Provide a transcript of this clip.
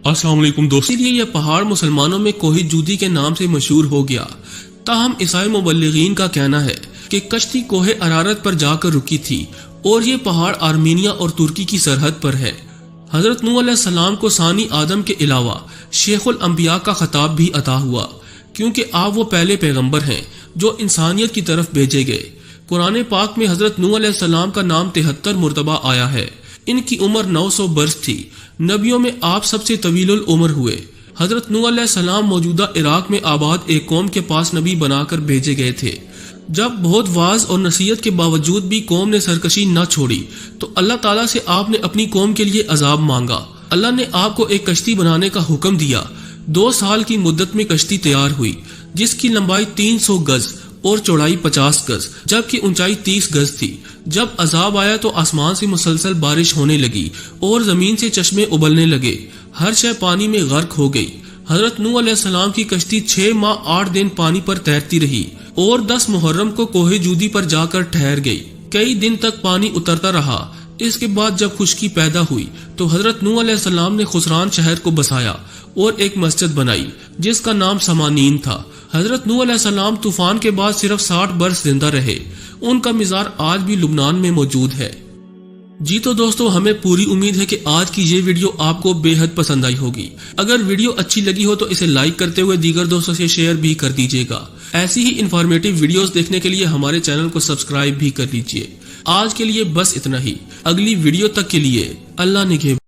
السلام علیکم دوستو، اس لیے یہ پہاڑ مسلمانوں میں کوہ جودی کے نام سے مشہور ہو گیا۔ تاہم عیسائی مبلغین کا کہنا ہے کہ کشتی کوہ ارارات پر جا کر رکی تھی اور یہ پہاڑ آرمینیا اور ترکی کی سرحد پر ہے۔ حضرت نوح علیہ السلام کو ثانی آدم کے علاوہ شیخ الانبیاء کا خطاب بھی عطا ہوا، کیونکہ آپ وہ پہلے پیغمبر ہیں جو انسانیت کی طرف بھیجے گئے۔ قرآن پاک میں حضرت نوح علیہ السلام کا نام 73 مرتبہ آیا ہے۔ ان کی عمر 900 برس تھی۔ نبیوں میں آپ سب سے طویل العمر ہوئے۔ حضرت نوح علیہ السلام موجودہ عراق میں آباد ایک قوم کے پاس نبی بنا کر بھیجے گئے تھے۔ جب بہت واعظ اور نصیحت کے باوجود بھی قوم نے سرکشی نہ چھوڑی تو اللہ تعالیٰ سے آپ نے اپنی قوم کے لیے عذاب مانگا۔ اللہ نے آپ کو ایک کشتی بنانے کا حکم دیا۔ 2 سال کی مدت میں کشتی تیار ہوئی، جس کی لمبائی 300 گز اور چوڑائی 50 گز جبکہ اونچائی 30 گز تھی۔ جب عذاب آیا تو آسمان سے مسلسل بارش ہونے لگی اور زمین سے چشمے ابلنے لگے، ہر شے پانی میں غرق ہو گئی۔ حضرت نوح علیہ السلام کی کشتی 6 ماہ 8 دن پانی پر تیرتی رہی اور 10 محرم کو کوہ جودی پر جا کر ٹھہر گئی۔ کئی دن تک پانی اترتا رہا۔ اس کے بعد جب خشکی پیدا ہوئی تو حضرت نوح علیہ السلام نے خسران شہر کو بسایا اور ایک مسجد بنائی جس کا نام سمانین تھا۔ حضرت نوح علیہ السلام طوفان کے بعد صرف 60 برس زندہ رہے۔ ان کا مزار آج بھی لبنان میں موجود ہے۔ جی تو دوستو، ہمیں پوری امید ہے کہ آج کی یہ ویڈیو آپ کو بے حد پسند آئی ہوگی۔ اگر ویڈیو اچھی لگی ہو تو اسے لائک کرتے ہوئے دیگر دوستوں سے شیئر بھی کر دیجیے گا۔ ایسی ہی انفارمیٹیو ویڈیوز دیکھنے کے لیے ہمارے چینل کو سبسکرائب بھی کر لیجیے۔ آج کے لیے بس اتنا ہی۔ اگلی ویڈیو تک کے لیے اللہ نگہبان۔